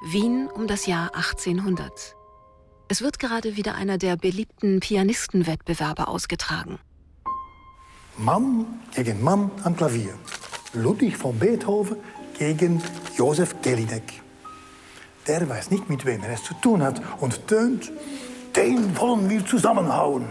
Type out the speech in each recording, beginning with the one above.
Wien um das Jahr 1800. Es wird gerade wieder einer der beliebten Pianistenwettbewerbe ausgetragen. Mann gegen Mann am Klavier. Ludwig von Beethoven gegen Josef Jelinek. Der weiß nicht, mit wem er es zu tun hat und tönt, den wollen wir zusammenhauen.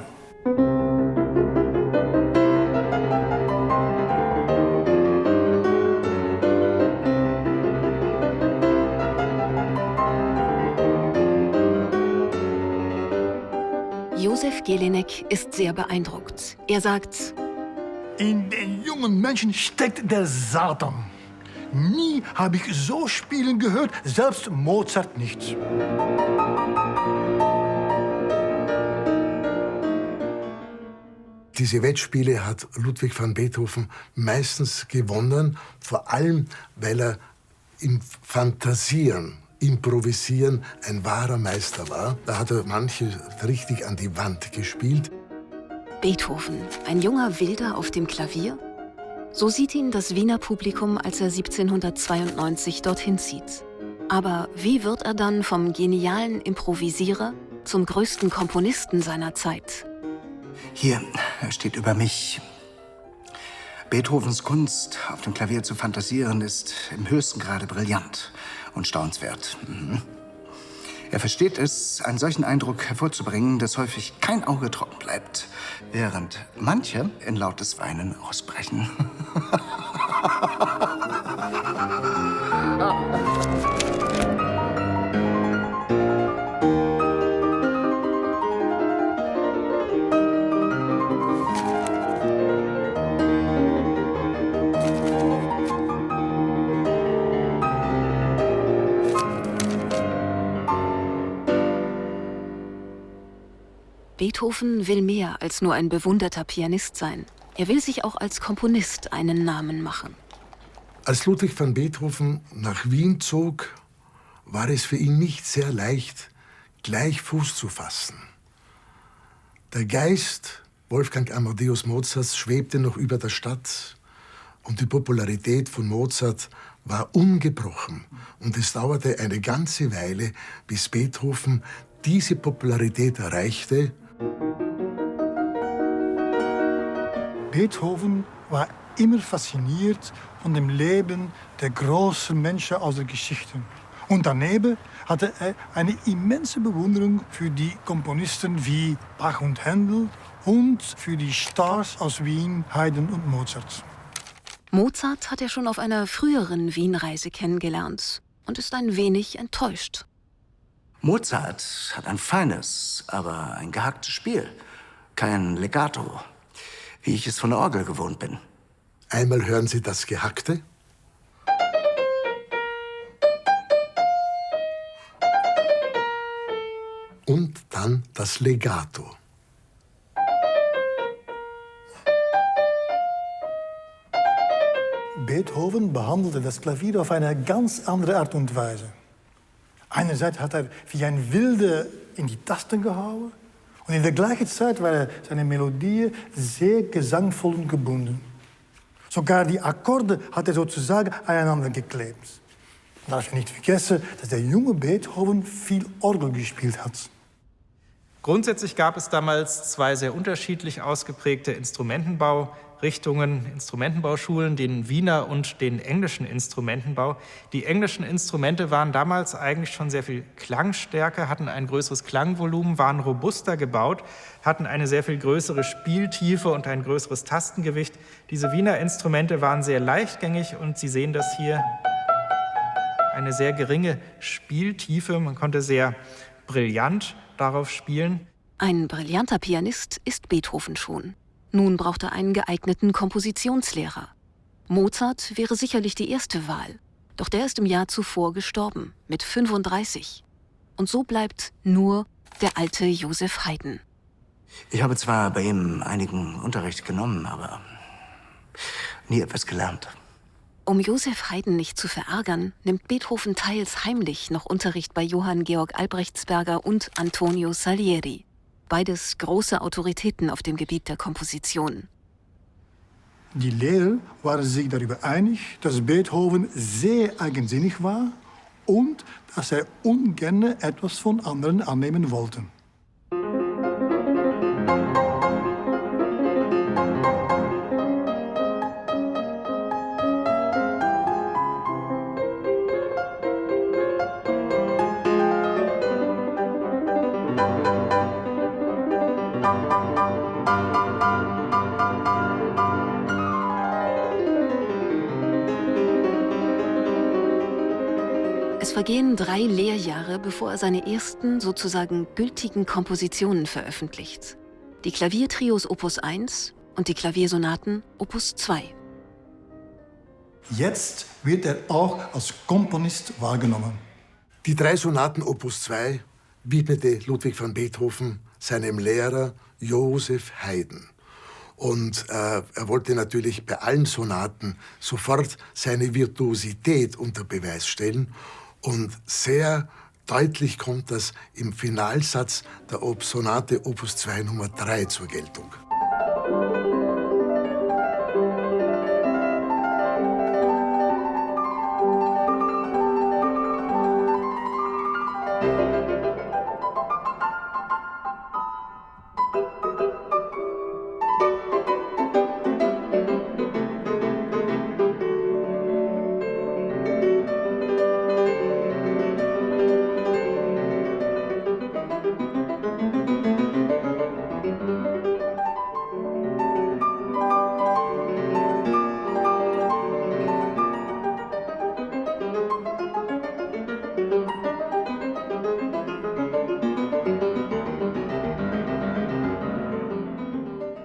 Josef Jelinek ist sehr beeindruckt. Er sagt: In den jungen Menschen steckt der Satan. Nie habe ich so spielen gehört, selbst Mozart nicht. Diese Wettspiele hat Ludwig van Beethoven meistens gewonnen, vor allem weil er im Fantasieren, Improvisieren ein wahrer Meister war. Da hat er manche richtig an die Wand gespielt. Beethoven, ein junger Wilder auf dem Klavier? So sieht ihn das Wiener Publikum, als er 1792 dorthin zieht. Aber wie wird er dann vom genialen Improvisierer zum größten Komponisten seiner Zeit? Hier steht über mich: Beethovens Kunst, auf dem Klavier zu fantasieren, ist im höchsten Grade brillant und staunenswert. Er versteht es, einen solchen Eindruck hervorzubringen, dass häufig kein Auge trocken bleibt, während manche in lautes Weinen ausbrechen. Beethoven will mehr als nur ein bewunderter Pianist sein. Er will sich auch als Komponist einen Namen machen. Als Ludwig van Beethoven nach Wien zog, war es für ihn nicht sehr leicht, gleich Fuß zu fassen. Der Geist Wolfgang Amadeus Mozarts schwebte noch über der Stadt und die Popularität von Mozart war ungebrochen. Und es dauerte eine ganze Weile, bis Beethoven diese Popularität erreichte. Beethoven war immer fasziniert von dem Leben der großen Menschen aus der Geschichte. Und daneben hatte er eine immense Bewunderung für die Komponisten wie Bach und Händel und für die Stars aus Wien, Haydn und Mozart. Mozart hat er schon auf einer früheren Wien-Reise kennengelernt und ist ein wenig enttäuscht. Mozart hat ein feines, aber ein gehacktes Spiel. Kein Legato, wie ich es von der Orgel gewohnt bin. Einmal hören Sie das Gehackte. Und dann das Legato. Beethoven behandelte das Klavier auf eine ganz andere Art und Weise. Einerseits hat er wie ein Wilde in die Tasten gehauen und in der gleichen Zeit waren seine Melodien sehr gesangvoll und gebunden. Sogar die Akkorde hat er sozusagen aneinander geklebt. Man darf ja nicht vergessen, dass der junge Beethoven viel Orgel gespielt hat. Grundsätzlich gab es damals zwei sehr unterschiedlich ausgeprägte Instrumentenbaurichtungen, Instrumentenbauschulen, den Wiener und den englischen Instrumentenbau. Die englischen Instrumente waren damals eigentlich schon sehr viel klangstärker, hatten ein größeres Klangvolumen, waren robuster gebaut, hatten eine sehr viel größere Spieltiefe und ein größeres Tastengewicht. Diese Wiener Instrumente waren sehr leichtgängig und Sie sehen das hier, eine sehr geringe Spieltiefe. Man konnte sehr brillant darauf spielen. Ein brillanter Pianist ist Beethoven schon. Nun braucht er einen geeigneten Kompositionslehrer. Mozart wäre sicherlich die erste Wahl. Doch der ist im Jahr zuvor gestorben, mit 35. Und so bleibt nur der alte Joseph Haydn. Ich habe zwar bei ihm einigen Unterricht genommen, aber nie etwas gelernt. Um Joseph Haydn nicht zu verärgern, nimmt Beethoven teils heimlich noch Unterricht bei Johann Georg Albrechtsberger und Antonio Salieri. Beides große Autoritäten auf dem Gebiet der Komposition. Die Lehrer waren sich darüber einig, dass Beethoven sehr eigensinnig war und dass er ungern etwas von anderen annehmen wollte. Es vergehen 3 Lehrjahre, bevor er seine ersten, sozusagen gültigen Kompositionen veröffentlicht. Die Klaviertrios Opus 1 und die Klaviersonaten Opus 2. Jetzt wird er auch als Komponist wahrgenommen. Die 3 Sonaten Opus 2 widmete Ludwig van Beethoven seinem Lehrer Joseph Haydn. Und er wollte natürlich bei allen Sonaten sofort seine Virtuosität unter Beweis stellen. Und sehr deutlich kommt das im Finalsatz der Sonate Opus 2 Nummer 3 zur Geltung.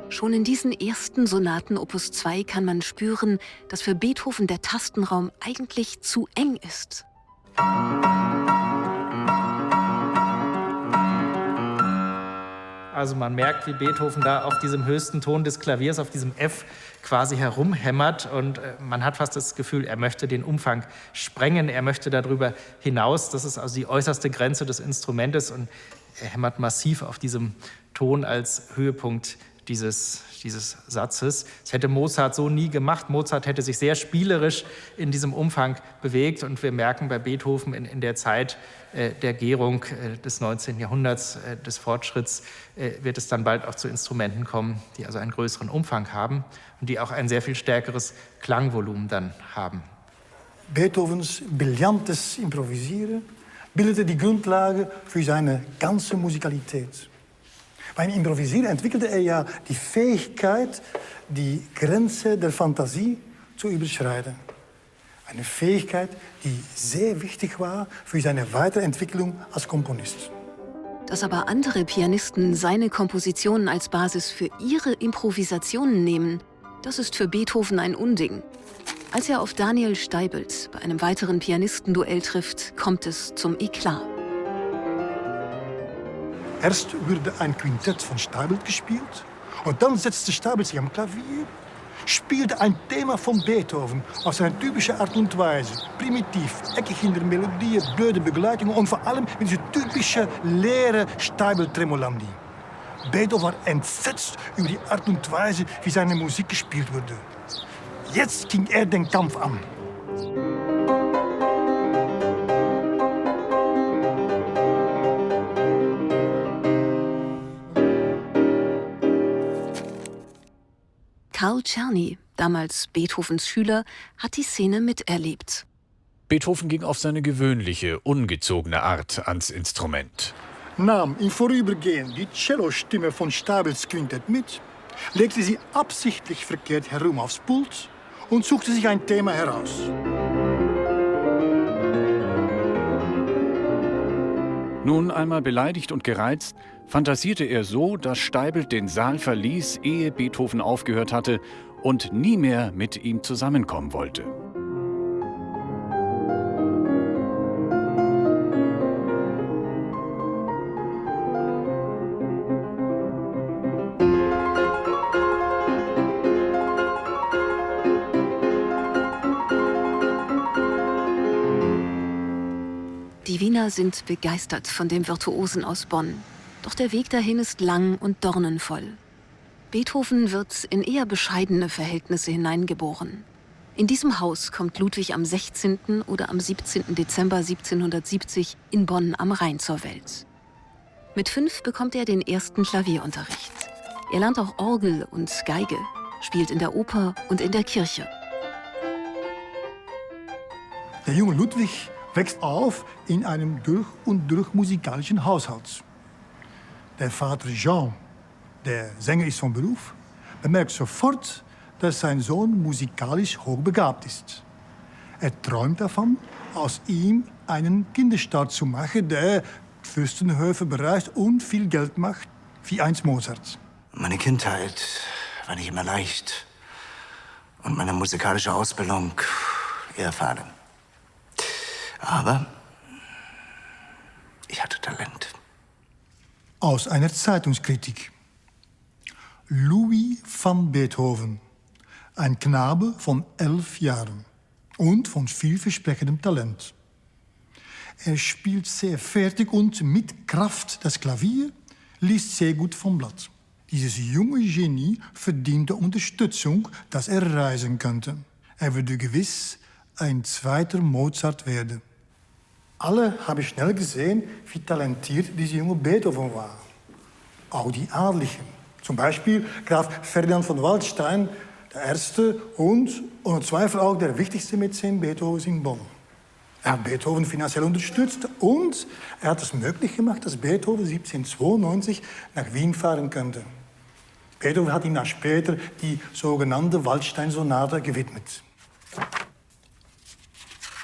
Schon in diesen ersten Sonaten Opus 2 kann man spüren, dass für Beethoven der Tastenraum eigentlich zu eng ist. Also man merkt, wie Beethoven da auf diesem höchsten Ton des Klaviers, auf diesem F, quasi herumhämmert. Und man hat fast das Gefühl, er möchte den Umfang sprengen, er möchte darüber hinaus. Das ist also die äußerste Grenze des Instrumentes. Und er hämmert massiv auf diesem Ton als Höhepunkt dieses Satzes. Das hätte Mozart so nie gemacht. Mozart hätte sich sehr spielerisch in diesem Umfang bewegt. Und wir merken bei Beethoven in der Zeit der Gärung des 19. Jahrhunderts, des Fortschritts, wird es dann bald auch zu Instrumenten kommen, die also einen größeren Umfang haben und die auch ein sehr viel stärkeres Klangvolumen dann haben. Beethovens brillantes Improvisieren bildete die Grundlage für seine ganze Musikalität. Beim Improvisieren entwickelte er ja die Fähigkeit, die Grenze der Fantasie zu überschreiten. Eine Fähigkeit, die sehr wichtig war für seine Weiterentwicklung als Komponist. Dass aber andere Pianisten seine Kompositionen als Basis für ihre Improvisationen nehmen, das ist für Beethoven ein Unding. Als er auf Daniel Steibelt bei einem weiteren Pianistenduell trifft, kommt es zum Eklat. Erst wurde ein Quintett von Steibelt gespielt und dann setzte Steibelt sich am Klavier, spielte ein Thema von Beethoven auf seine typische Art und Weise. Primitiv, eckig in der Melodie, blöde Begleitung und vor allem mit dieser typische leere Steibelt-Tremolandi. Beethoven war entsetzt über die Art und Weise, wie seine Musik gespielt wurde. Jetzt ging er den Kampf an. Karl Czerny, damals Beethovens Schüler, hat die Szene miterlebt. Beethoven ging auf seine gewöhnliche, ungezogene Art ans Instrument. Nahm im Vorübergehen die Cellostimme von Steibelts Quintett mit, legte sie absichtlich verkehrt herum aufs Pult und suchte sich ein Thema heraus. Nun einmal beleidigt und gereizt, fantasierte er so, dass Steibelt den Saal verließ, ehe Beethoven aufgehört hatte und nie mehr mit ihm zusammenkommen wollte. Die Wiener sind begeistert von dem Virtuosen aus Bonn. Doch der Weg dahin ist lang und dornenvoll. Beethoven wird in eher bescheidene Verhältnisse hineingeboren. In diesem Haus kommt Ludwig am 16. oder am 17. Dezember 1770 in Bonn am Rhein zur Welt. Mit 5 bekommt er den ersten Klavierunterricht. Er lernt auch Orgel und Geige, spielt in der Oper und in der Kirche. Der junge Ludwig wächst auf in einem durch und durch musikalischen Haushalt. Der Vater Jean, der Sänger ist von Beruf, bemerkt sofort, dass sein Sohn musikalisch hochbegabt ist. Er träumt davon, aus ihm einen Kinderstaat zu machen, der Fürstenhöfe bereist und viel Geld macht, wie einst Mozart. Meine Kindheit war nicht immer leicht und meine musikalische Ausbildung eher fade. Aber ich hatte Talent. Aus einer Zeitungskritik. Louis van Beethoven, ein Knabe von 11 Jahren und von vielversprechendem Talent. Er spielt sehr fertig und mit Kraft das Klavier, liest sehr gut vom Blatt. Dieses junge Genie verdiente Unterstützung, dass er reisen könnte. Er würde gewiss ein zweiter Mozart werden. Alle haben schnell gesehen, wie talentiert dieser junge Beethoven war. Auch die Adligen. Zum Beispiel Graf Ferdinand von Waldstein, der erste und ohne Zweifel auch der wichtigste Mäzen Beethovens in Bonn. Er hat Beethoven finanziell unterstützt und er hat es möglich gemacht, dass Beethoven 1792 nach Wien fahren könnte. Beethoven hat ihm dann später die sogenannte Waldstein-Sonate gewidmet.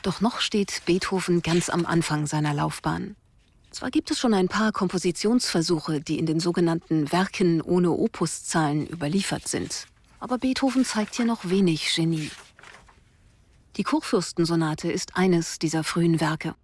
Doch noch steht Beethoven ganz am Anfang seiner Laufbahn. Zwar gibt es schon ein paar Kompositionsversuche, die in den sogenannten Werken ohne Opuszahlen überliefert sind. Aber Beethoven zeigt hier noch wenig Genie. Die Kurfürstensonate ist eines dieser frühen Werke.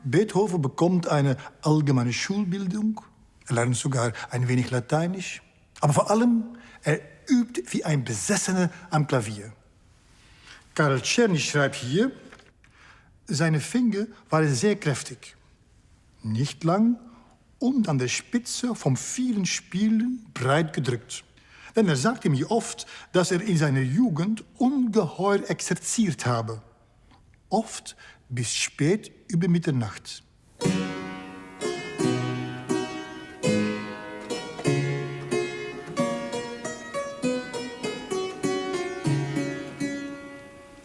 Beethoven bekommt eine allgemeine Schulbildung, er lernt sogar ein wenig Lateinisch, aber vor allem, er übt wie ein Besessener am Klavier. Karl Czerny schreibt hier, seine Finger waren sehr kräftig, nicht lang und an der Spitze vom vielen Spielen breit gedrückt. Denn er sagte mir oft, dass er in seiner Jugend ungeheuer exerziert habe, oft bis spät über Mitternacht.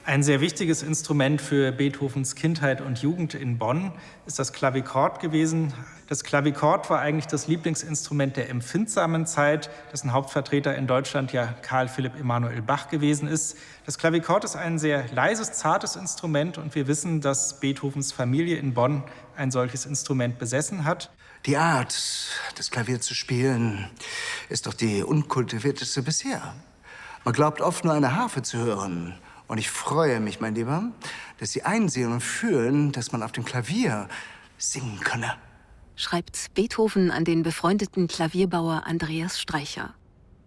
Ein sehr wichtiges Instrument für Beethovens Kindheit und Jugend in Bonn ist das Klavichord gewesen. Das Klavichord war eigentlich das Lieblingsinstrument der empfindsamen Zeit, dessen Hauptvertreter in Deutschland ja Karl Philipp Emanuel Bach gewesen ist. Das Klavichord ist ein sehr leises, zartes Instrument und wir wissen, dass Beethovens Familie in Bonn ein solches Instrument besessen hat. Die Art, das Klavier zu spielen, ist doch die unkultivierteste bisher. Man glaubt oft nur eine Harfe zu hören. Und ich freue mich, mein Lieber, dass Sie einsehen und fühlen, dass man auf dem Klavier singen könne. Schreibt Beethoven an den befreundeten Klavierbauer Andreas Streicher.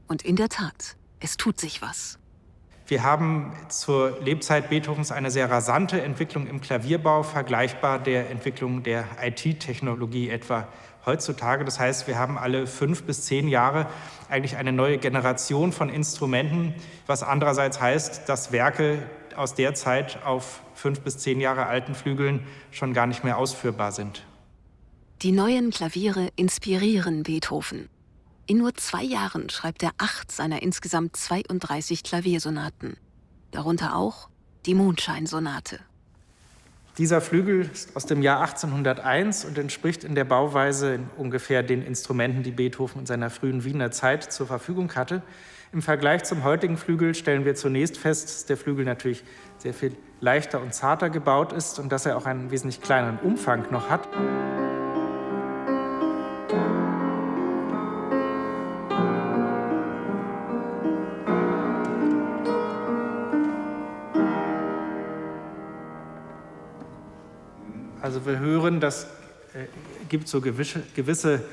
Und in der Tat, es tut sich was. Wir haben zur Lebzeit Beethovens eine sehr rasante Entwicklung im Klavierbau, vergleichbar der Entwicklung der IT-Technologie etwa heutzutage. Das heißt, wir haben alle 5 bis 10 Jahre eigentlich eine neue Generation von Instrumenten, was andererseits heißt, dass Werke aus der Zeit auf 5 bis 10 Jahre alten Flügeln schon gar nicht mehr ausführbar sind. Die neuen Klaviere inspirieren Beethoven. In nur 2 Jahren schreibt er 8 seiner insgesamt 32 Klaviersonaten. Darunter auch die Mondscheinsonate. Dieser Flügel ist aus dem Jahr 1801 und entspricht in der Bauweise ungefähr den Instrumenten, die Beethoven in seiner frühen Wiener Zeit zur Verfügung hatte. Im Vergleich zum heutigen Flügel stellen wir zunächst fest, dass der Flügel natürlich sehr viel leichter und zarter gebaut ist und dass er auch einen wesentlich kleineren Umfang noch hat. Also wir hören, das gibt so gewisse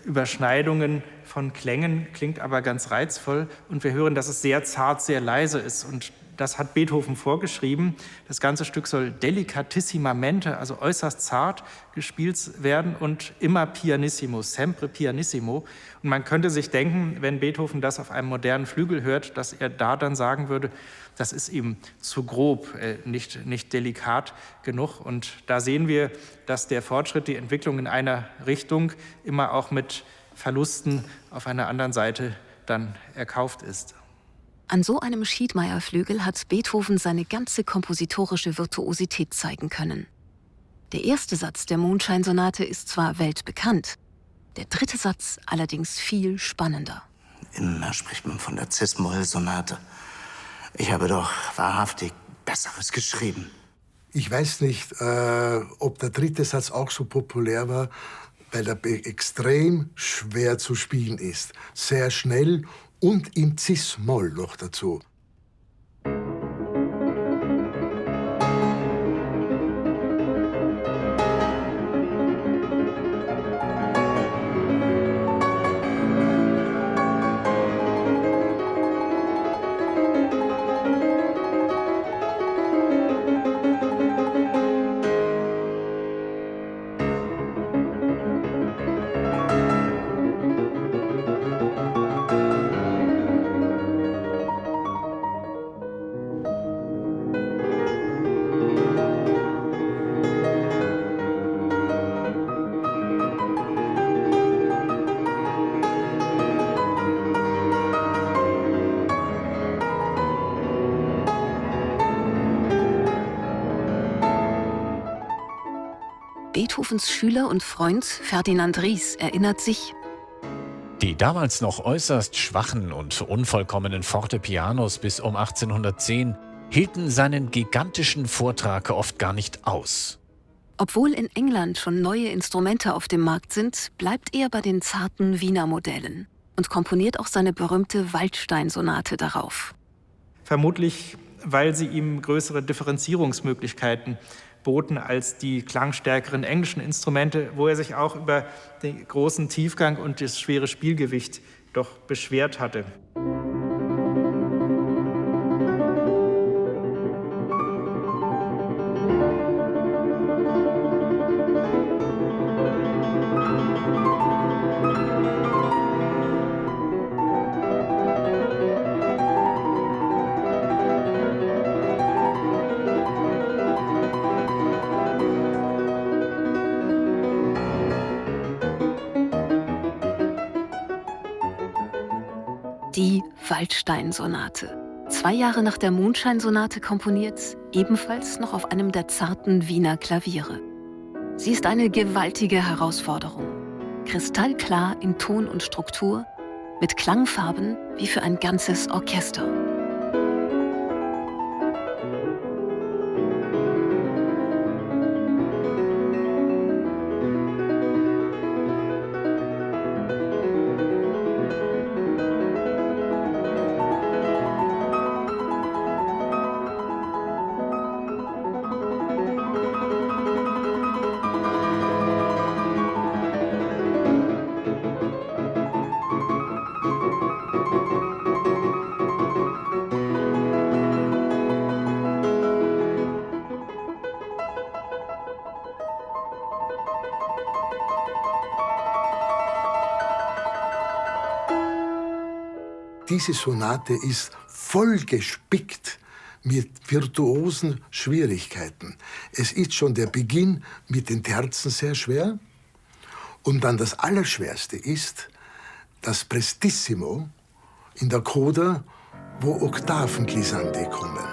Überschneidungen von Klängen, klingt aber ganz reizvoll. Und wir hören, dass es sehr zart, sehr leise ist. Und das hat Beethoven vorgeschrieben. Das ganze Stück soll delicatisssimamente, also äußerst zart gespielt werden und immer pianissimo, sempre pianissimo. Und man könnte sich denken, wenn Beethoven das auf einem modernen Flügel hört, dass er da dann sagen würde, das ist ihm zu grob, nicht delikat genug. Und da sehen wir, dass der Fortschritt, die Entwicklung in einer Richtung immer auch mit Verlusten auf einer anderen Seite dann erkauft ist. An so einem Schiedmeier-Flügel hat Beethoven seine ganze kompositorische Virtuosität zeigen können. Der erste Satz der Mondscheinsonate ist zwar weltbekannt, der dritte Satz allerdings viel spannender. Immer spricht man von der Cis-Moll-Sonate. Ich habe doch wahrhaftig Besseres geschrieben. Ich weiß nicht, ob der dritte Satz auch so populär war, weil er extrem schwer zu spielen ist. Sehr schnell und im Cis-Moll noch dazu. Beethovens Schüler und Freund Ferdinand Ries erinnert sich: Die damals noch äußerst schwachen und unvollkommenen Fortepianos bis um 1810 hielten seinen gigantischen Vortrag oft gar nicht aus. Obwohl in England schon neue Instrumente auf dem Markt sind, bleibt er bei den zarten Wiener Modellen und komponiert auch seine berühmte Waldstein-Sonate darauf. Vermutlich, weil sie ihm größere Differenzierungsmöglichkeiten boten als die klangstärkeren englischen Instrumente, wo er sich auch über den großen Tiefgang und das schwere Spielgewicht doch beschwert hatte. Die Waldstein-Sonate. 2 Jahre nach der Mondscheinsonate komponiert, ebenfalls noch auf einem der zarten Wiener Klaviere. Sie ist eine gewaltige Herausforderung. Kristallklar in Ton und Struktur, mit Klangfarben wie für ein ganzes Orchester. Diese Sonate ist voll gespickt mit virtuosen Schwierigkeiten. Es ist schon der Beginn mit den Terzen sehr schwer. Und dann das Allerschwerste ist das Prestissimo in der Coda, wo Oktaven glissandi kommen.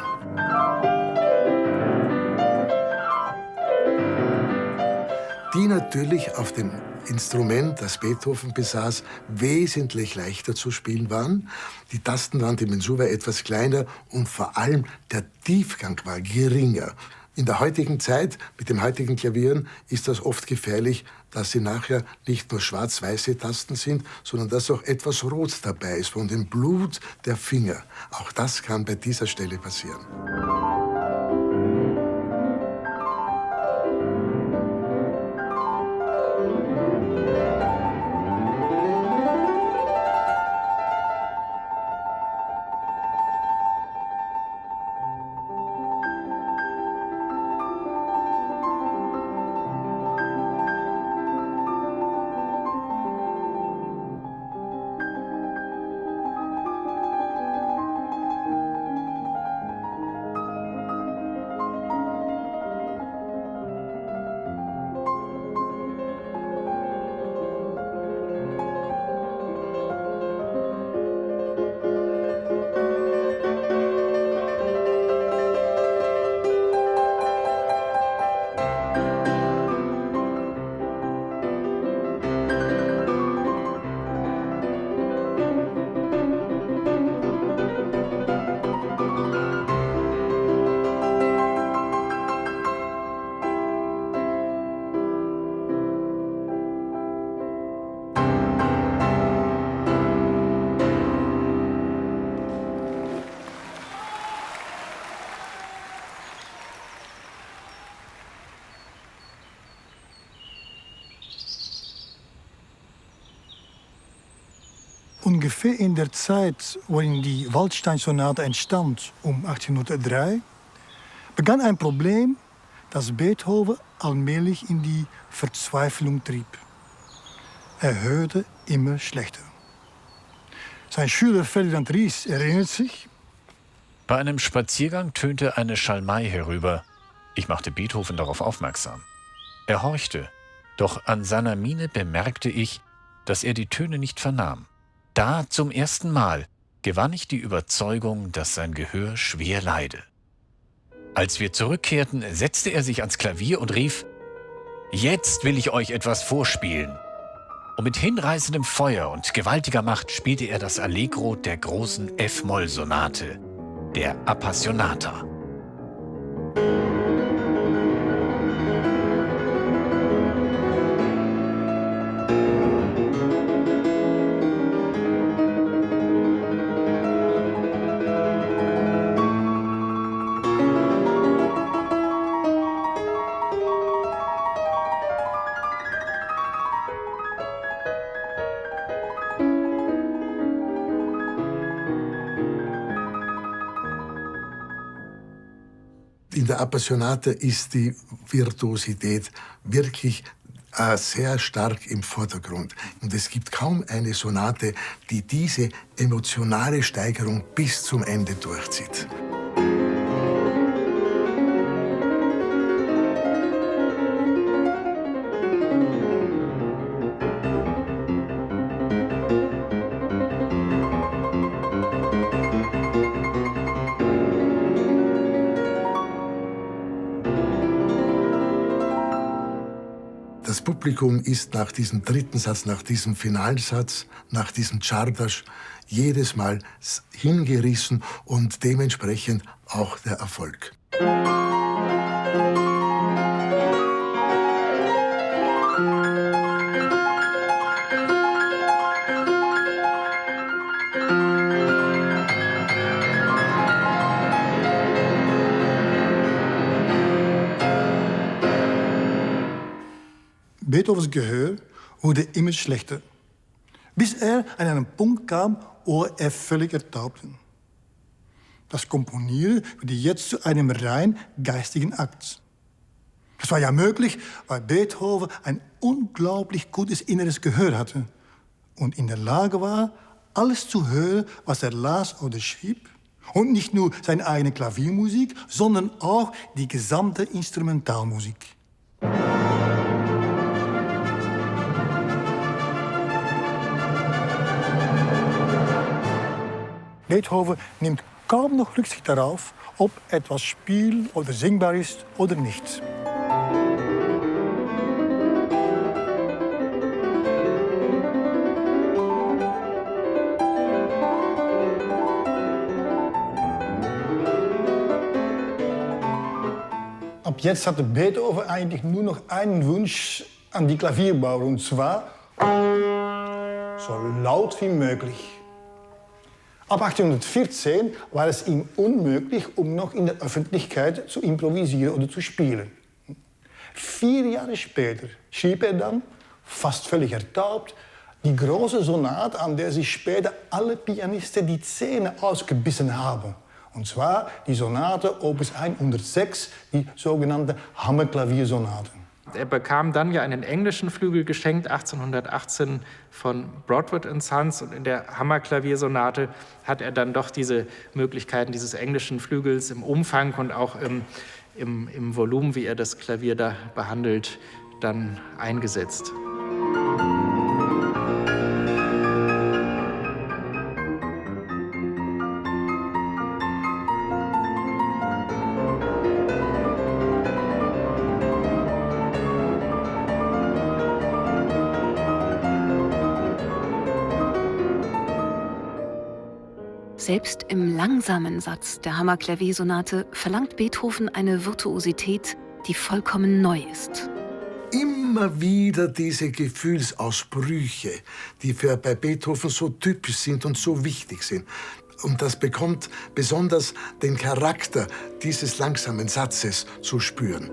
Die natürlich auf dem Instrument, das Beethoven besaß, wesentlich leichter zu spielen waren. Die Tastenwanddimension war etwas kleiner und vor allem der Tiefgang war geringer. In der heutigen Zeit, mit den heutigen Klavieren, ist das oft gefährlich, dass sie nachher nicht nur schwarz-weiße Tasten sind, sondern dass auch etwas Rot dabei ist, von dem Blut der Finger. Auch das kann bei dieser Stelle passieren. ungefähr in der Zeit, worin die Waldstein-Sonate entstand, um 1803, begann ein Problem, das Beethoven allmählich in die Verzweiflung trieb. Er hörte immer schlechter. Sein Schüler Ferdinand Ries erinnert sich: Bei einem Spaziergang tönte eine Schalmei herüber. Ich machte Beethoven darauf aufmerksam. Er horchte, doch an seiner Miene bemerkte ich, dass er die Töne nicht vernahm. Da zum ersten Mal gewann ich die Überzeugung, dass sein Gehör schwer leide. Als wir zurückkehrten, setzte er sich ans Klavier und rief: »Jetzt will ich euch etwas vorspielen.« Und mit hinreißendem Feuer und gewaltiger Macht spielte er das Allegro der großen F-Moll-Sonate, der Appassionata. In der Appassionata ist die Virtuosität wirklich sehr stark im Vordergrund. Und es gibt kaum eine Sonate, die diese emotionale Steigerung bis zum Ende durchzieht. Das Publikum ist nach diesem dritten Satz, nach diesem Finalsatz, nach diesem Czardas jedes Mal hingerissen und dementsprechend auch der Erfolg. Beethovens Gehör wurde immer schlechter, bis er an einen Punkt kam, wo er völlig ertaubte. Das Komponieren wurde jetzt zu einem rein geistigen Akt. Das war ja möglich, weil Beethoven ein unglaublich gutes inneres Gehör hatte und in der Lage war, alles zu hören, was er las oder schrieb. Und nicht nur seine eigene Klaviermusik, sondern auch die gesamte Instrumentalmusik. Beethoven nimmt kaum noch Rücksicht darauf, ob etwas spiel- oder singbar ist oder nicht. Ab jetzt hatte Beethoven eigentlich nur noch einen Wunsch an die Klavierbauer, und zwar so laut wie möglich. Ab 1814 war es ihm unmöglich, um noch in der Öffentlichkeit zu improvisieren oder zu spielen. 4 Jahre später schrieb er dann, fast völlig ertaubt, die große Sonate, an der sich später alle Pianisten die Zähne ausgebissen haben. Und zwar die Sonate Opus 106, die sogenannte Hammerklaviersonate. Er bekam dann ja einen englischen Flügel geschenkt, 1818 von Broadwood Sons. Und in der Hammerklaviersonate hat er dann doch diese Möglichkeiten dieses englischen Flügels im Umfang und auch im Volumen, wie er das Klavier da behandelt, dann eingesetzt. Selbst im langsamen Satz der Hammerklaviersonate verlangt Beethoven eine Virtuosität, die vollkommen neu ist. Immer wieder diese Gefühlsausbrüche, die bei Beethoven so typisch sind und so wichtig sind. Und das bekommt besonders den Charakter dieses langsamen Satzes zu spüren.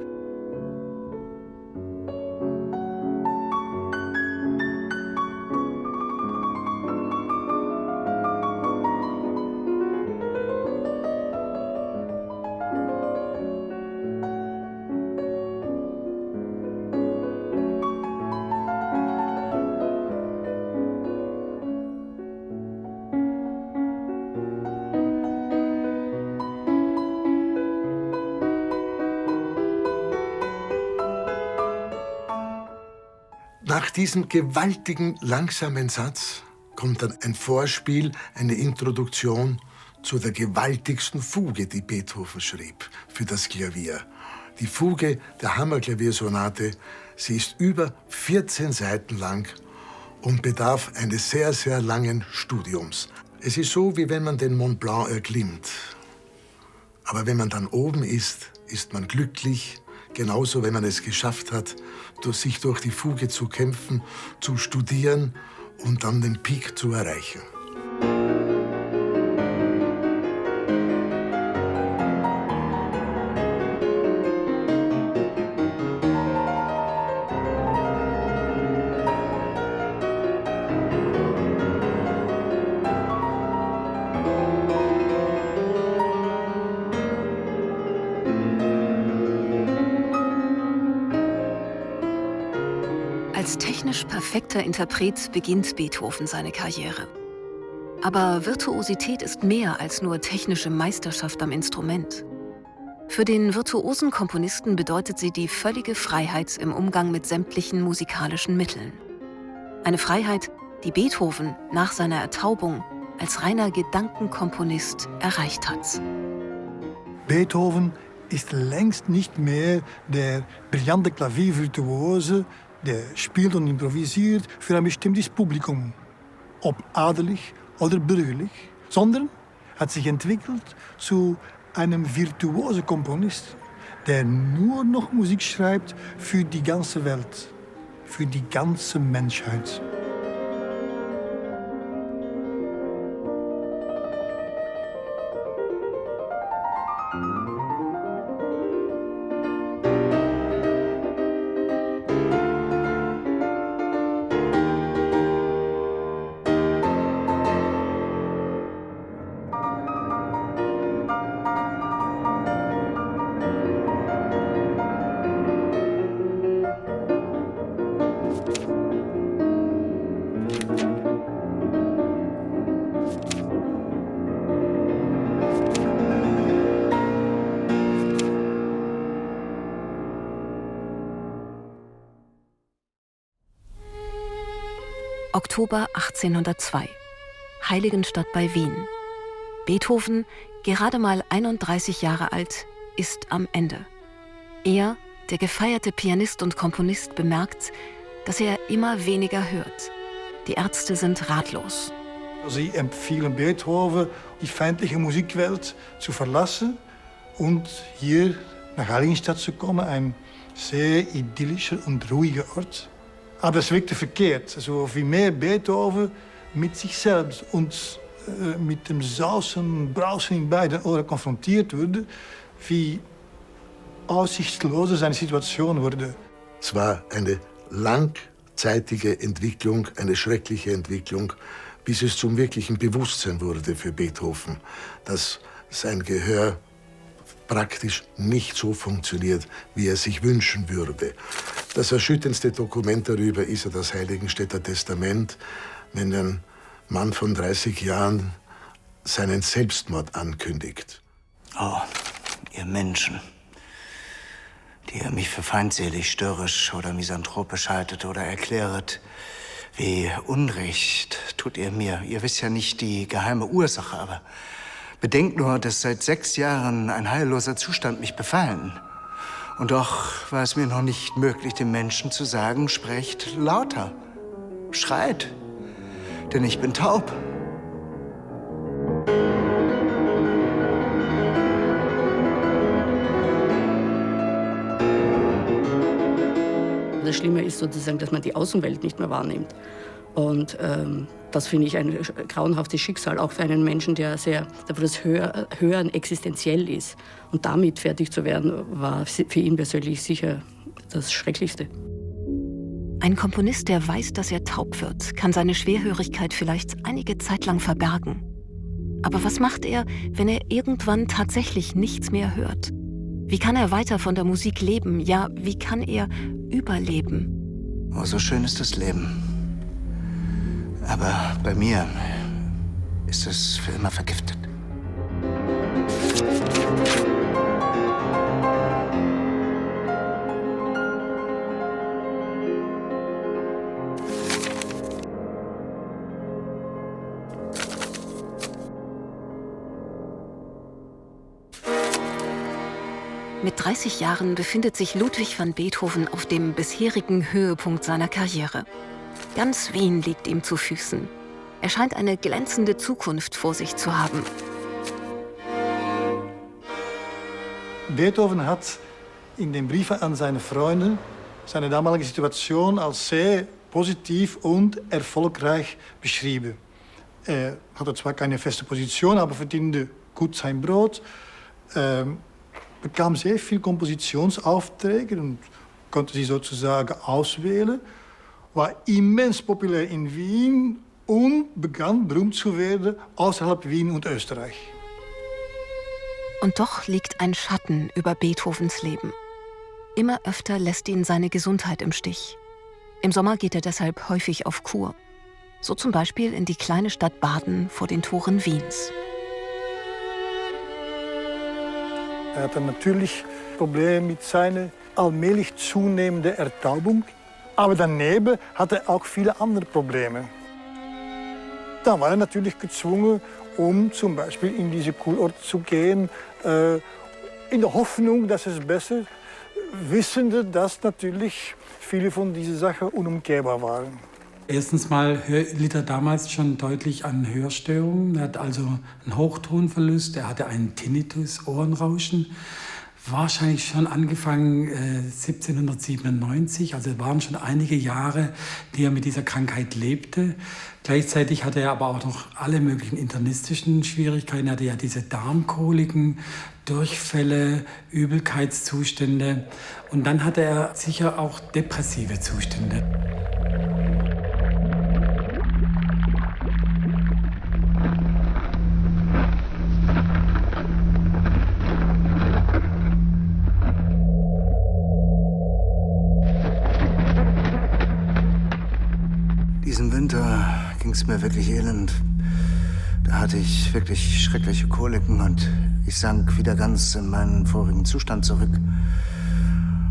Nach diesem gewaltigen, langsamen Satz kommt dann ein Vorspiel, eine Introduktion zu der gewaltigsten Fuge, die Beethoven schrieb für das Klavier. Die Fuge der Hammerklaviersonate, sie ist über 14 Seiten lang und bedarf eines sehr, sehr langen Studiums. Es ist so, wie wenn man den Mont Blanc erklimmt. Aber wenn man dann oben ist man glücklich. Genauso, wenn man es geschafft hat, sich durch die Fuge zu kämpfen, zu studieren und dann den Peak zu erreichen. Als technisch perfekter Interpret beginnt Beethoven seine Karriere. Aber Virtuosität ist mehr als nur technische Meisterschaft am Instrument. Für den virtuosen Komponisten bedeutet sie die völlige Freiheit im Umgang mit sämtlichen musikalischen Mitteln. Eine Freiheit, die Beethoven nach seiner Ertaubung als reiner Gedankenkomponist erreicht hat. Beethoven ist längst nicht mehr der brillante Klaviervirtuose, der spielt und improvisiert für ein bestimmtes Publikum, ob adelig oder bürgerlich, sondern hat sich entwickelt zu einem virtuosen Komponist, der nur noch Musik schreibt für die ganze Welt, für die ganze Menschheit. Oktober 1802. Heiligenstadt bei Wien. Beethoven, gerade mal 31 Jahre alt, ist am Ende. Er, der gefeierte Pianist und Komponist, bemerkt, dass er immer weniger hört. Die Ärzte sind ratlos. Sie empfehlen Beethoven, die feindliche Musikwelt zu verlassen und hier nach Heiligenstadt zu kommen, ein sehr idyllischer und ruhiger Ort. Aber es wirkte verkehrt. Also wie mehr Beethoven mit sich selbst und mit dem Sausen, Brausen in beiden Ohren konfrontiert wurde, wie aussichtsloser seine Situation wurde. Es war eine langzeitige Entwicklung, eine schreckliche Entwicklung, bis es zum wirklichen Bewusstsein wurde für Beethoven, dass sein Gehör praktisch nicht so funktioniert, wie er sich wünschen würde. Das erschütterndste Dokument darüber ist ja das Heiligenstädter Testament, wenn ein Mann von 30 Jahren seinen Selbstmord ankündigt. Oh, ihr Menschen, die ihr mich für feindselig, störrisch oder misanthropisch haltet oder erkläret, wie Unrecht tut ihr mir. Ihr wisst ja nicht die geheime Ursache, aber bedenkt nur, dass seit 6 Jahren ein heilloser Zustand mich befallen. Und doch war es mir noch nicht möglich, den Menschen zu sagen, sprecht lauter, schreit, denn ich bin taub. Das Schlimme ist sozusagen, dass man die Außenwelt nicht mehr wahrnimmt. Und das finde ich ein grauenhaftes Schicksal, auch für einen Menschen, der wo das Hören existenziell ist. Und damit fertig zu werden, war für ihn persönlich sicher das Schrecklichste. Ein Komponist, der weiß, dass er taub wird, kann seine Schwerhörigkeit vielleicht einige Zeit lang verbergen. Aber was macht er, wenn er irgendwann tatsächlich nichts mehr hört? Wie kann er weiter von der Musik leben? Ja, wie kann er überleben? Oh, so schön ist das Leben. Aber bei mir ist es für immer vergiftet. Mit 30 Jahren befindet sich Ludwig van Beethoven auf dem bisherigen Höhepunkt seiner Karriere. Ganz Wien liegt ihm zu Füßen. Er scheint eine glänzende Zukunft vor sich zu haben. Beethoven hat in den Briefen an seine Freunde seine damalige Situation als sehr positiv und erfolgreich beschrieben. Er hatte zwar keine feste Position, aber verdiente gut sein Brot, bekam sehr viele Kompositionsaufträge und konnte sie sozusagen auswählen, war immens populär in Wien und begann berühmt zu werden außerhalb Wien und Österreich. Und doch liegt ein Schatten über Beethovens Leben. Immer öfter lässt ihn seine Gesundheit im Stich. Im Sommer geht er deshalb häufig auf Kur. So zum Beispiel in die kleine Stadt Baden vor den Toren Wiens. Er hatte natürlich Probleme mit seiner allmählich zunehmenden Ertaubung. Aber daneben hatte er auch viele andere Probleme. Dann war er natürlich gezwungen, um zum Beispiel in diese Kurort zu gehen, in der Hoffnung, dass es besser, wissende, dass natürlich viele von diesen Sachen unumkehrbar waren. Erstens mal litt er damals schon deutlich an Hörstörungen. Er hat also einen Hochtonverlust, er hatte einen Tinnitus, Ohrenrauschen. Wahrscheinlich schon angefangen 1797, also waren schon einige Jahre, die er mit dieser Krankheit lebte. Gleichzeitig hatte er aber auch noch alle möglichen internistischen Schwierigkeiten. Er hatte ja diese Darmkoliken, Durchfälle, Übelkeitszustände und dann hatte er sicher auch depressive Zustände. Diesen Winter ging es mir wirklich elend. Da hatte ich wirklich schreckliche Koliken und ich sank wieder ganz in meinen vorigen Zustand zurück.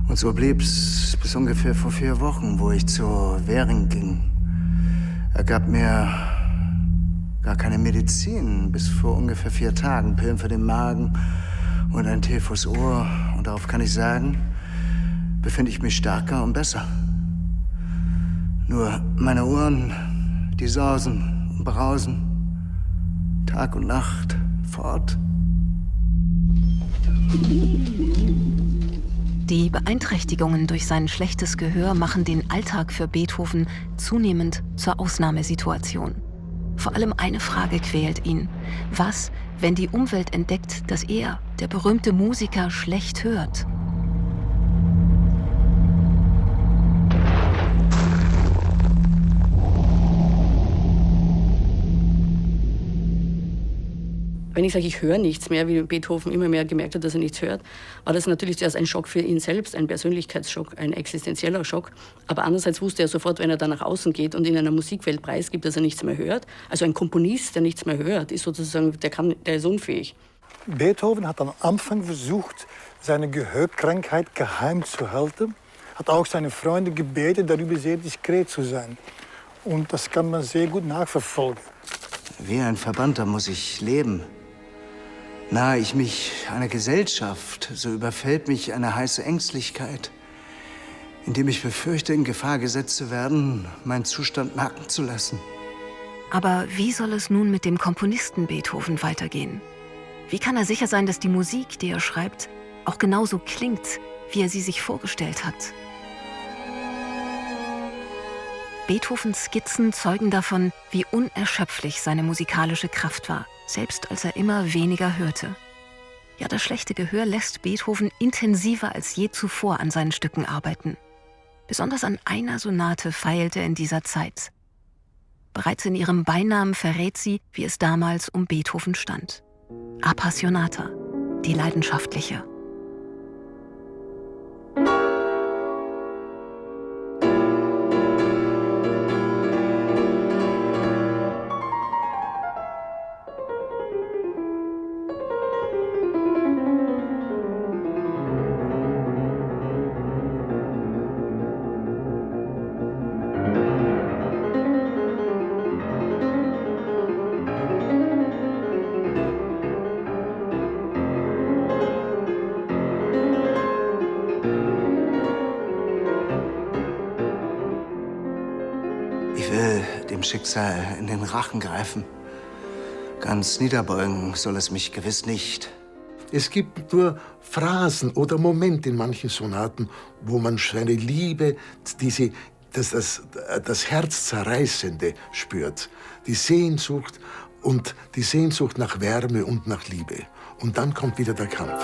Und so blieb es bis ungefähr vor 4 Wochen, wo ich zu Währing ging. Er gab mir gar keine Medizin, bis vor ungefähr 4 Tagen. Pillen für den Magen und ein Tee fürs Ohr. Und darauf kann ich sagen, befinde ich mich stärker und besser. Nur meine Ohren, die sausen und brausen, Tag und Nacht fort. Die Beeinträchtigungen durch sein schlechtes Gehör machen den Alltag für Beethoven zunehmend zur Ausnahmesituation. Vor allem eine Frage quält ihn. Was, wenn die Umwelt entdeckt, dass er, der berühmte Musiker, schlecht hört? Wenn ich sage, ich höre nichts mehr, wie Beethoven immer mehr gemerkt hat, dass er nichts hört, war das natürlich zuerst ein Schock für ihn selbst, ein Persönlichkeitsschock, ein existenzieller Schock. Aber andererseits wusste er sofort, wenn er dann nach außen geht und in einer Musikwelt preisgibt, dass er nichts mehr hört. Also ein Komponist, der nichts mehr hört, ist sozusagen, der ist unfähig. Beethoven hat am Anfang versucht, seine Gehörkrankheit geheim zu halten. Hat auch seine Freunde gebeten, darüber sehr diskret zu sein. Und das kann man sehr gut nachverfolgen. Wie ein Verbannter muss ich leben. Nahe ich mich einer Gesellschaft, so überfällt mich eine heiße Ängstlichkeit, indem ich befürchte, in Gefahr gesetzt zu werden, meinen Zustand merken zu lassen. Aber wie soll es nun mit dem Komponisten Beethoven weitergehen? Wie kann er sicher sein, dass die Musik, die er schreibt, auch genauso klingt, wie er sie sich vorgestellt hat? Beethovens Skizzen zeugen davon, wie unerschöpflich seine musikalische Kraft war, selbst als er immer weniger hörte. Ja, das schlechte Gehör lässt Beethoven intensiver als je zuvor an seinen Stücken arbeiten. Besonders an einer Sonate feilt er in dieser Zeit. Bereits in ihrem Beinamen verrät sie, wie es damals um Beethoven stand. Appassionata, die Leidenschaftliche. dem Schicksal in den Rachen greifen. Ganz niederbeugen soll es mich gewiss nicht. Es gibt nur Phrasen oder Momente in manchen Sonaten, wo man seine Liebe, das Herzzerreißende spürt. Die Sehnsucht nach Wärme und nach Liebe. Und dann kommt wieder der Kampf.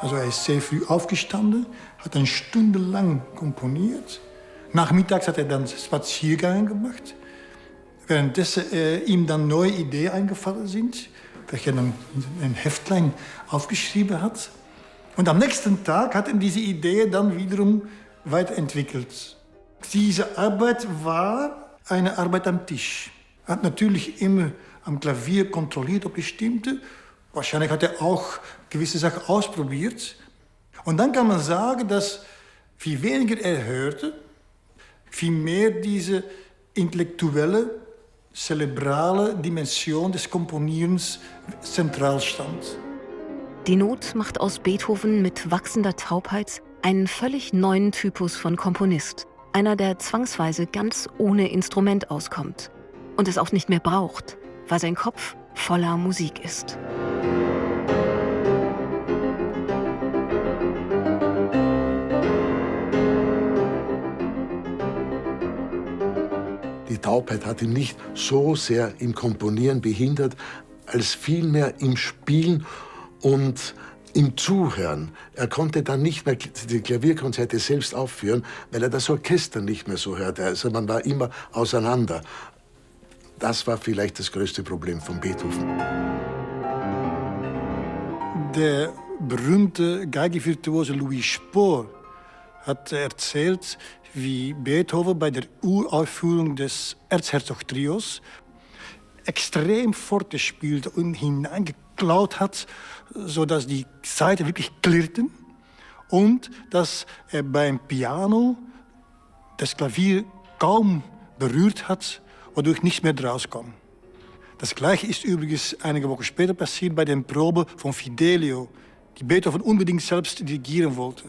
Also er ist sehr früh aufgestanden, hat eine Stunde lang komponiert. Nachmittags hat er dann Spaziergänge gemacht. Währenddessen ihm dann neue Ideen eingefallen sind, welche er dann in ein Heftlein aufgeschrieben hat. Und am nächsten Tag hat er diese Idee dann wiederum weiterentwickelt. Diese Arbeit war eine Arbeit am Tisch. Er hat natürlich immer am Klavier kontrolliert, ob es stimmte. Wahrscheinlich hat er auch gewisse Sachen ausprobiert. Und dann kann man sagen, dass viel weniger er hörte, viel mehr diese intellektuelle, zerebrale Dimension des Komponierens zentral stand. Die Not macht aus Beethoven mit wachsender Taubheit einen völlig neuen Typus von Komponist. Einer, der zwangsweise ganz ohne Instrument auskommt und es auch nicht mehr braucht, weil sein Kopf voller Musik ist. Die Taubheit hat ihn nicht so sehr im Komponieren behindert, als vielmehr im Spielen und im Zuhören. Er konnte dann nicht mehr die Klavierkonzerte selbst aufführen, weil er das Orchester nicht mehr so hörte. Also man war immer auseinander. Das war vielleicht das größte Problem von Beethoven. Der berühmte Geigenvirtuose Louis Spohr hat erzählt, wie Beethoven bei der Uraufführung des Erzherzog-Trios extrem forte spielte und hineingeklaut hat, sodass die Saiten wirklich klirrten und dass er beim Piano das Klavier kaum berührt hat, wodurch nichts mehr draus kam. Das Gleiche ist übrigens einige Wochen später passiert bei den Proben von Fidelio, die Beethoven unbedingt selbst dirigieren wollte.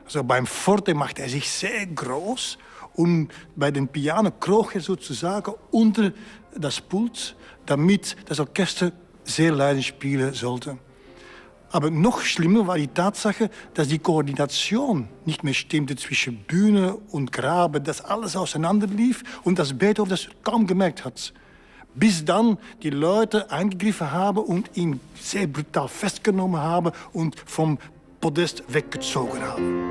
Also beim Forte machte er sich sehr groß und bei den Piano kroch er sozusagen unter das Pult, damit das Orchester sehr leise spielen sollte. Aber noch schlimmer war die Tatsache, dass die Koordination nicht mehr stimmte zwischen Bühne und Grabe, dass alles auseinanderlief und dass Beethoven das kaum gemerkt hat. Bis dann die Leute eingegriffen haben und ihn sehr brutal festgenommen haben und vom Podest weggezogen haben.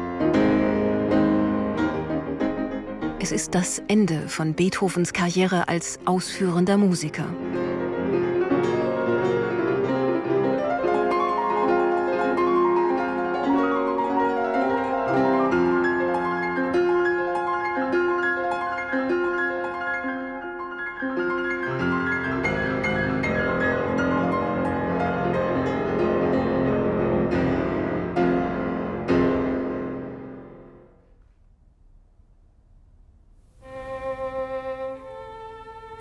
Es ist das Ende von Beethovens Karriere als ausführender Musiker.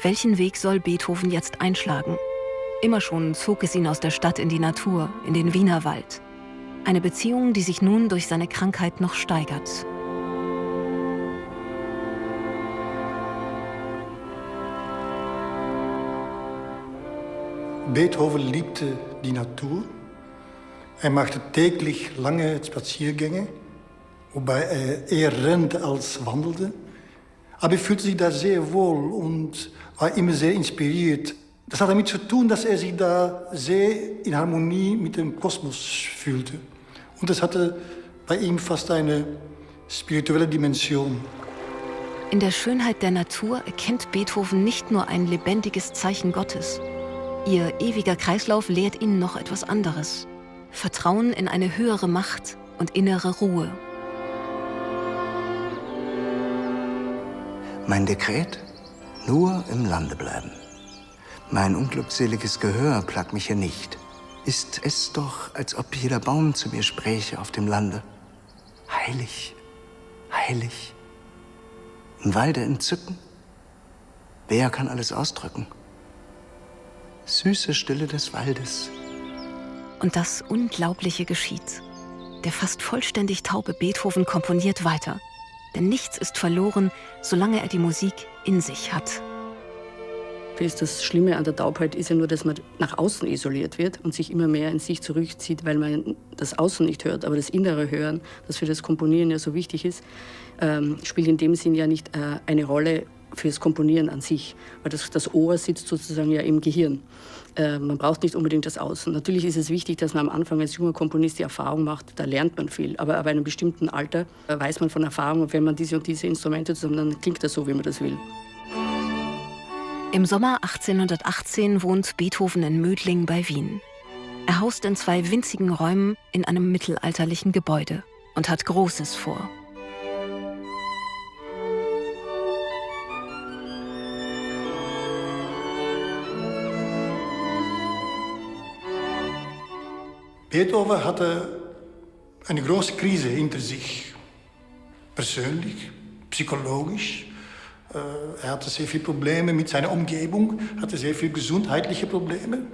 Welchen Weg soll Beethoven jetzt einschlagen? Immer schon zog es ihn aus der Stadt in die Natur, in den Wienerwald. Eine Beziehung, die sich nun durch seine Krankheit noch steigert. Beethoven liebte die Natur. Er machte täglich lange Spaziergänge, wobei er eher rennte als wandelte. Aber er fühlte sich da sehr wohl und war immer sehr inspiriert. Das hat damit zu tun, dass er sich da sehr in Harmonie mit dem Kosmos fühlte. Und das hatte bei ihm fast eine spirituelle Dimension. In der Schönheit der Natur erkennt Beethoven nicht nur ein lebendiges Zeichen Gottes. Ihr ewiger Kreislauf lehrt ihn noch etwas anderes. Vertrauen in eine höhere Macht und innere Ruhe. Mein Dekret? Nur im Lande bleiben. Mein unglückseliges Gehör plagt mich hier nicht. Ist es doch, als ob jeder Baum zu mir spräche auf dem Lande. Heilig, heilig. Im Walde entzücken. Wer kann alles ausdrücken? süße Stille des Waldes. Und das Unglaubliche geschieht. Der fast vollständig taube Beethoven komponiert weiter. Denn nichts ist verloren, solange er die Musik in sich hat. Das Schlimme an der Taubheit ist ja nur, dass man nach außen isoliert wird und sich immer mehr in sich zurückzieht, weil man das Außen nicht hört. Aber das innere Hören, das für das Komponieren ja so wichtig ist, spielt in dem Sinn ja nicht eine Rolle für das Komponieren an sich. Weil das Ohr sitzt sozusagen ja im Gehirn. Man braucht nicht unbedingt das Außen. Natürlich ist es wichtig, dass man am Anfang als junger Komponist die Erfahrung macht, da lernt man viel. Aber ab einem bestimmten Alter weiß man von Erfahrung, und wenn man diese und diese Instrumente zusammen, dann klingt das so, wie man das will. Im Sommer 1818 wohnt Beethoven in Mödling bei Wien. Er haust in 2 winzigen Räumen in einem mittelalterlichen Gebäude und hat Großes vor. Beethoven hatte eine große Krise hinter sich. Persönlich, psychologisch. Er hatte sehr viele Probleme mit seiner Umgebung, hatte sehr viele gesundheitliche Probleme.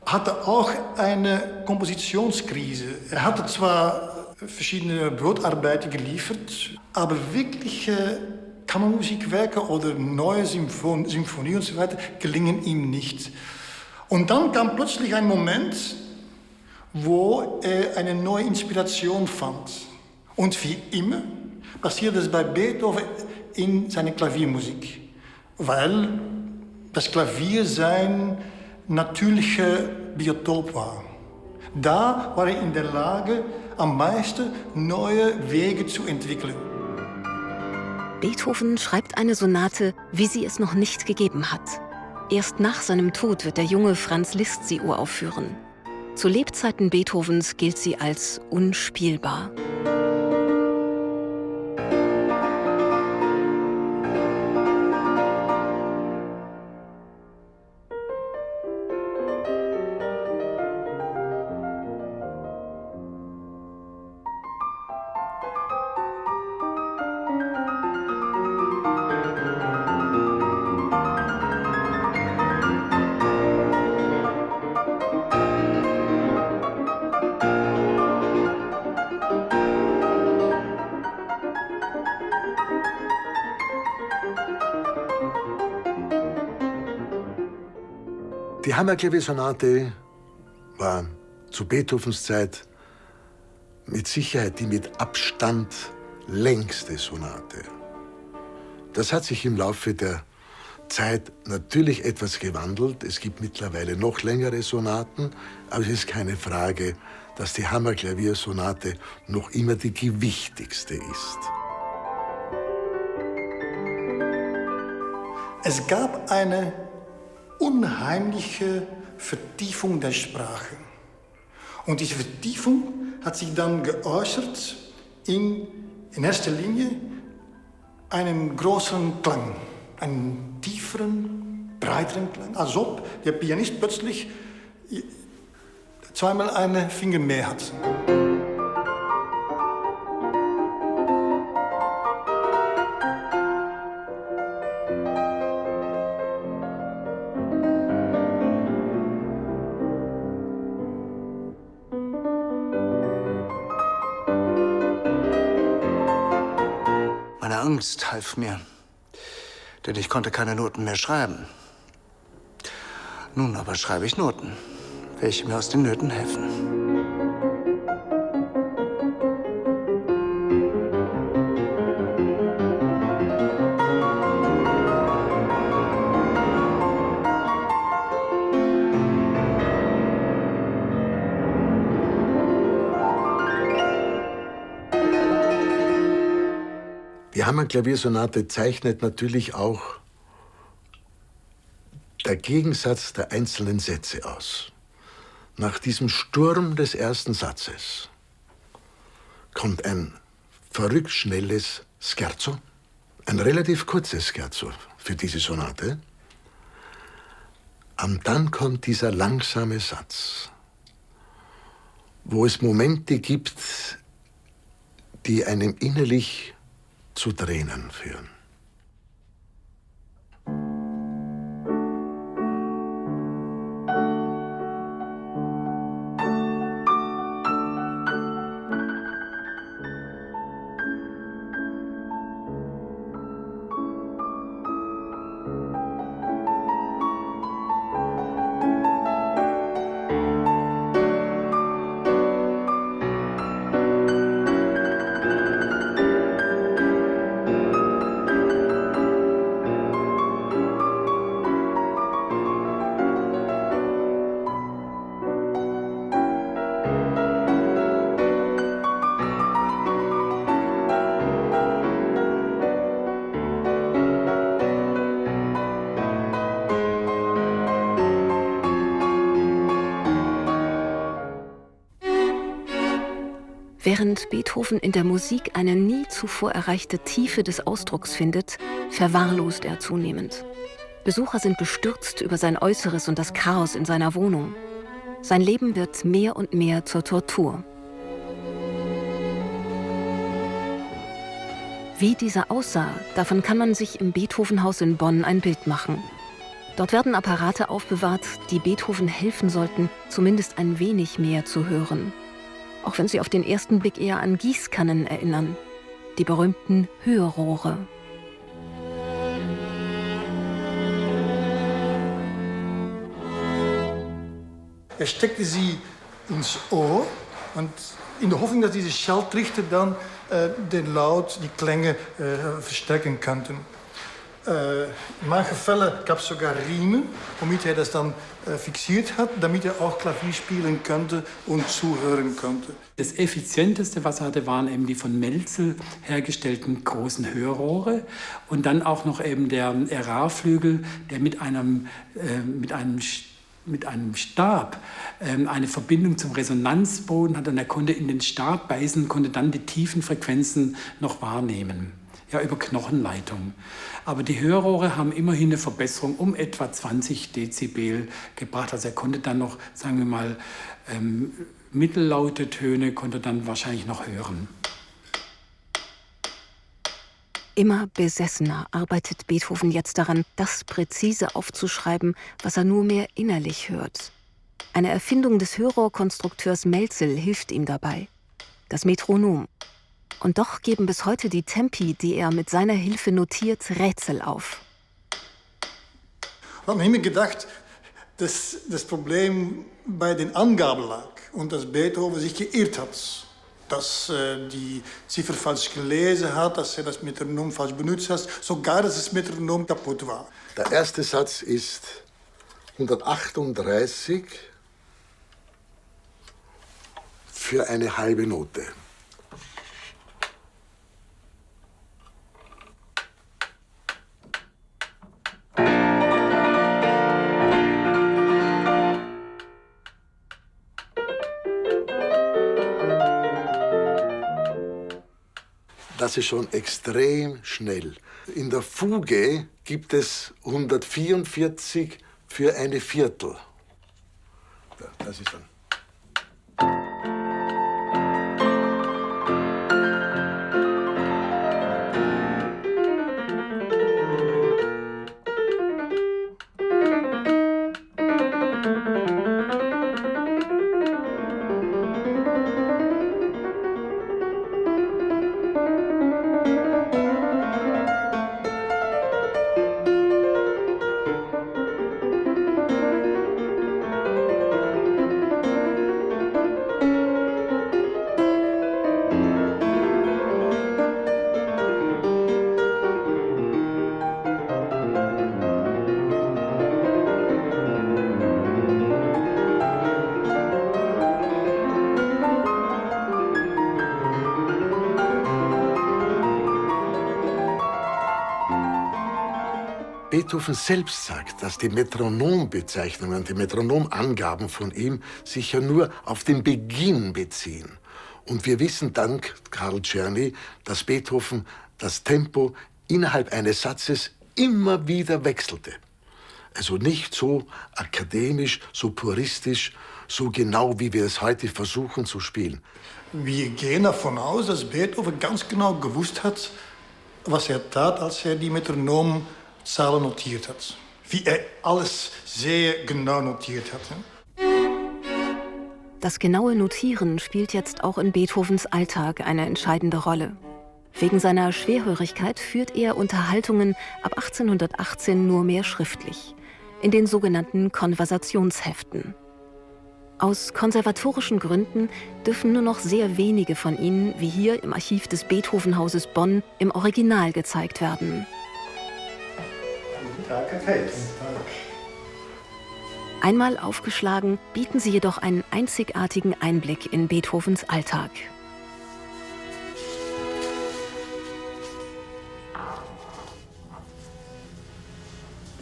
Hatte auch eine Kompositionskrise. Er hatte zwar verschiedene Brotarbeiten geliefert, aber wirkliche Kammermusikwerke oder neue Symphonie und so weiter gelingen ihm nicht. Und dann kam plötzlich ein Moment, wo er eine neue Inspiration fand. Und wie immer passiert es bei Beethoven in seiner Klaviermusik, weil das Klavier sein natürlicher Biotop war. Da war er in der Lage, am meisten neue Wege zu entwickeln. Beethoven schreibt eine Sonate, wie sie es noch nicht gegeben hat. Erst nach seinem Tod wird der junge Franz Liszt sie uraufführen. Zu Lebzeiten Beethovens gilt sie als unspielbar. Die Hammerklaviersonate war zu Beethovens Zeit mit Sicherheit die mit Abstand längste Sonate. Das hat sich im Laufe der Zeit natürlich etwas gewandelt. Es gibt mittlerweile noch längere Sonaten, aber es ist keine Frage, dass die Hammerklaviersonate noch immer die gewichtigste ist. Es gab eine unheimliche Vertiefung der Sprache. Und diese Vertiefung hat sich dann geäußert in erster Linie einen großen Klang, einen tieferen, breiteren Klang, als ob der Pianist plötzlich zweimal einen Finger mehr hat. Meine Angst half mir, denn ich konnte keine Noten mehr schreiben. Nun aber schreibe ich Noten, welche mir aus den Nöten helfen. Die Hammerklaviersonate zeichnet natürlich auch der Gegensatz der einzelnen Sätze aus. Nach diesem Sturm des ersten Satzes kommt ein verrückt schnelles Scherzo, ein relativ kurzes Scherzo für diese Sonate. Und dann kommt dieser langsame Satz, wo es Momente gibt, die einem innerlich zu Tränen führen. Während Beethoven in der Musik eine nie zuvor erreichte Tiefe des Ausdrucks findet, verwahrlost er zunehmend. Besucher sind bestürzt über sein Äußeres und das Chaos in seiner Wohnung. Sein Leben wird mehr und mehr zur Tortur. Wie dieser aussah, davon kann man sich im Beethovenhaus in Bonn ein Bild machen. Dort werden Apparate aufbewahrt, die Beethoven helfen sollten, zumindest ein wenig mehr zu hören. Auch wenn sie auf den ersten Blick eher an Gießkannen erinnern. Die berühmten Hörrohre. Er steckte sie ins Ohr und in der Hoffnung, dass diese Schalltrichter dann den Laut, die Klänge verstärken könnten. In manchen Fällen gab es sogar Riemen, womit er das dann fixiert hat, damit er auch Klavier spielen konnte und zuhören konnte. Das effizienteste, was er hatte, waren eben die von Melzel hergestellten großen Hörrohre und dann auch noch eben der Erarflügel, der mit einem Stab eine Verbindung zum Resonanzboden hat und er konnte in den Stab beißen, konnte dann die tiefen Frequenzen noch wahrnehmen. Ja, über Knochenleitung. Aber die Hörrohre haben immerhin eine Verbesserung um etwa 20 Dezibel gebracht. Also er konnte dann noch, sagen wir mal, mittellaute Töne konnte dann wahrscheinlich noch hören. Immer besessener arbeitet Beethoven jetzt daran, das präzise aufzuschreiben, was er nur mehr innerlich hört. Eine Erfindung des Hörrohrkonstrukteurs Melzel hilft ihm dabei. Das Metronom. Und doch geben bis heute die Tempi, die er mit seiner Hilfe notiert, Rätsel auf. Ich habe immer gedacht, dass das Problem bei den Angaben lag und dass Beethoven sich geirrt hat. Dass die Ziffer falsch gelesen hat, dass er das Metronom falsch benutzt hat, sogar dass das Metronom kaputt war. Der erste Satz ist 138 für eine halbe Note. Das ist schon extrem schnell. In der Fuge gibt es 144 für eine Viertel. Das ist dann. Beethoven selbst sagt, dass die Metronombezeichnungen, die Metronomangaben von ihm sich ja nur auf den Beginn beziehen. Und wir wissen dank Karl Czerny, dass Beethoven das Tempo innerhalb eines Satzes immer wieder wechselte. Also nicht so akademisch, so puristisch, so genau, wie wir es heute versuchen zu spielen. Wir gehen davon aus, dass Beethoven ganz genau gewusst hat, was er tat, als er die Metronomzahlen notiert hat. Wie er alles sehr genau notiert hat. Das genaue Notieren spielt jetzt auch in Beethovens Alltag eine entscheidende Rolle. Wegen seiner Schwerhörigkeit führt er Unterhaltungen ab 1818 nur mehr schriftlich, in den sogenannten Konversationsheften. Aus konservatorischen Gründen dürfen nur noch sehr wenige von ihnen, wie hier im Archiv des Beethovenhauses Bonn, im Original gezeigt werden. Einmal aufgeschlagen, bieten sie jedoch einen einzigartigen Einblick in Beethovens Alltag.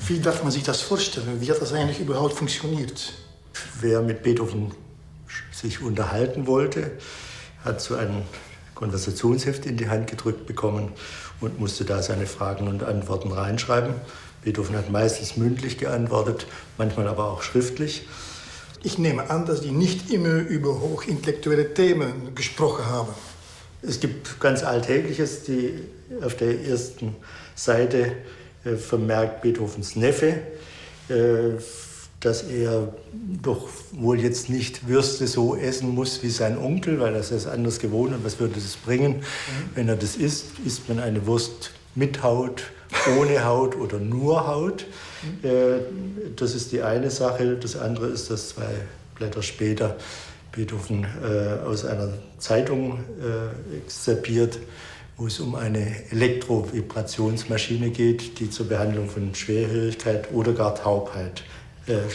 Wie darf man sich das vorstellen? Wie hat das eigentlich überhaupt funktioniert? Wer mit Beethoven sich unterhalten wollte, hat so ein Konversationsheft in die Hand gedrückt bekommen und musste da seine Fragen und Antworten reinschreiben. Beethoven hat meistens mündlich geantwortet, manchmal aber auch schriftlich. Ich nehme an, dass die nicht immer über hochintellektuelle Themen gesprochen haben. Es gibt ganz Alltägliches, die auf der ersten Seite vermerkt Beethovens Neffe, dass er doch wohl jetzt nicht Würste so essen muss wie sein Onkel, weil er es anders gewohnt und was würde das bringen, wenn er das isst? Isst man eine Wurst mit Haut, ohne Haut oder nur Haut? Das ist die eine Sache. Das andere ist, dass 2 Blätter später Beethoven aus einer Zeitung exzerpiert, wo es um eine Elektrovibrationsmaschine geht, die zur Behandlung von Schwerhörigkeit oder gar Taubheit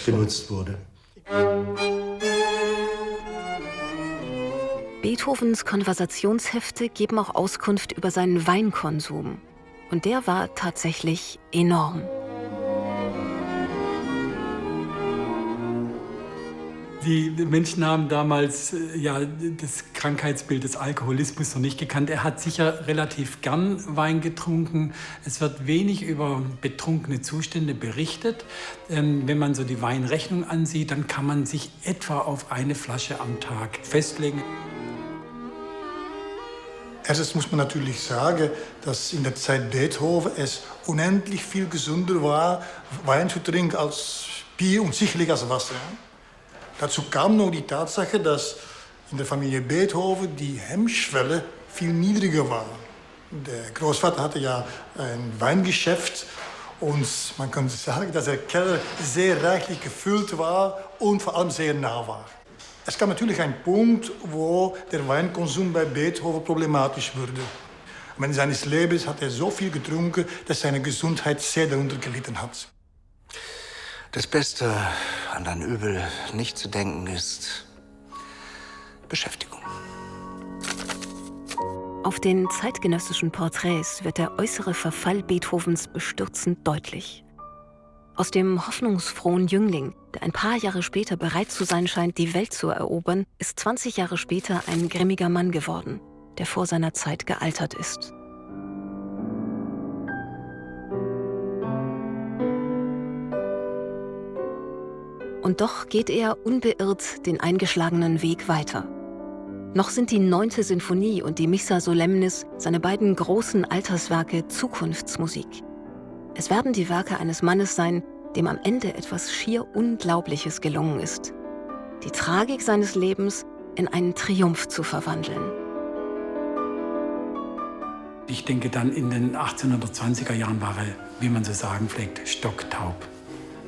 genutzt wurde. Beethovens Konversationshefte geben auch Auskunft über seinen Weinkonsum. Und der war tatsächlich enorm. Die Menschen haben damals das Krankheitsbild des Alkoholismus noch nicht gekannt. Er hat sicher relativ gern Wein getrunken. Es wird wenig über betrunkene Zustände berichtet. Wenn man so die Weinrechnung ansieht, dann kann man sich etwa auf eine Flasche am Tag festlegen. Erstens muss man natürlich sagen, dass in der Zeit Beethoven es unendlich viel gesünder war, Wein zu trinken als Bier und sicherlich als Wasser. Dazu kam noch die Tatsache, dass in der Familie Beethoven die Hemmschwelle viel niedriger war. Der Großvater hatte ja ein Weingeschäft und man kann sagen, dass der Keller sehr reichlich gefüllt war und vor allem sehr nah war. Es gab natürlich einen Punkt, wo der Weinkonsum bei Beethoven problematisch wurde. Am Ende seines Lebens hat er so viel getrunken, dass seine Gesundheit sehr darunter gelitten hat. Das Beste, an ein Übel nicht zu denken, ist Beschäftigung. Auf den zeitgenössischen Porträts wird der äußere Verfall Beethovens bestürzend deutlich. Aus dem hoffnungsfrohen Jüngling, der ein paar Jahre später bereit zu sein scheint, die Welt zu erobern, ist 20 Jahre später ein grimmiger Mann geworden, der vor seiner Zeit gealtert ist. Und doch geht er unbeirrt den eingeschlagenen Weg weiter. Noch sind die 9. Sinfonie und die Missa Solemnis, seine beiden großen Alterswerke, Zukunftsmusik. Es werden die Werke eines Mannes sein, dem am Ende etwas schier Unglaubliches gelungen ist: die Tragik seines Lebens in einen Triumph zu verwandeln. Ich denke, dann in den 1820er Jahren war er, wie man so sagen pflegt, stocktaub.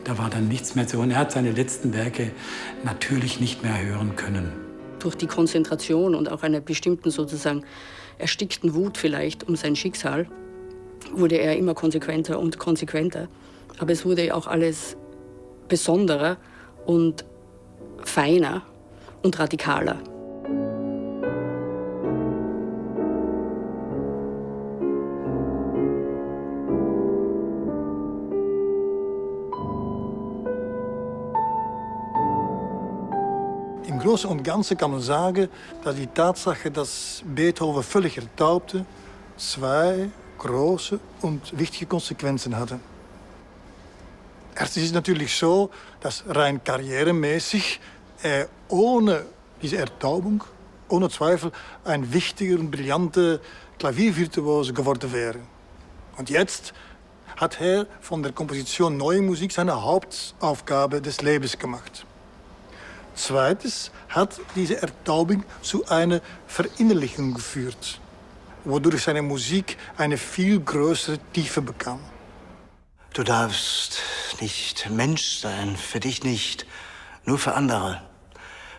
Da war dann nichts mehr zu hören. Er hat seine letzten Werke natürlich nicht mehr hören können. Durch die Konzentration und auch einer bestimmten sozusagen erstickten Wut vielleicht um sein Schicksal wurde er immer konsequenter und konsequenter. Aber es wurde auch alles besonderer und feiner und radikaler. Im Großen und Ganzen kann man sagen, dass die Tatsache, dass Beethoven völlig ertaubte, 2 große und wichtige Konsequenzen hatte. Erstens ist es natürlich so, dass rein karrieremäßig er ohne diese Ertaubung, ohne Zweifel, ein wichtiger und brillanter Klaviervirtuose geworden wäre. Und jetzt hat er von der Komposition Neue Musik seine Hauptaufgabe des Lebens gemacht. Zweitens hat diese Ertaubung zu einer Verinnerlichung geführt, wodurch seine Musik eine viel größere Tiefe bekam. Du darfst nicht Mensch sein, für dich nicht, nur für andere.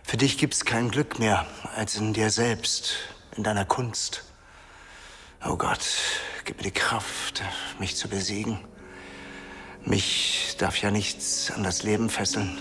Für dich gibt's kein Glück mehr als in dir selbst, in deiner Kunst. Oh Gott, gib mir die Kraft, mich zu besiegen. Mich darf ja nichts an das Leben fesseln.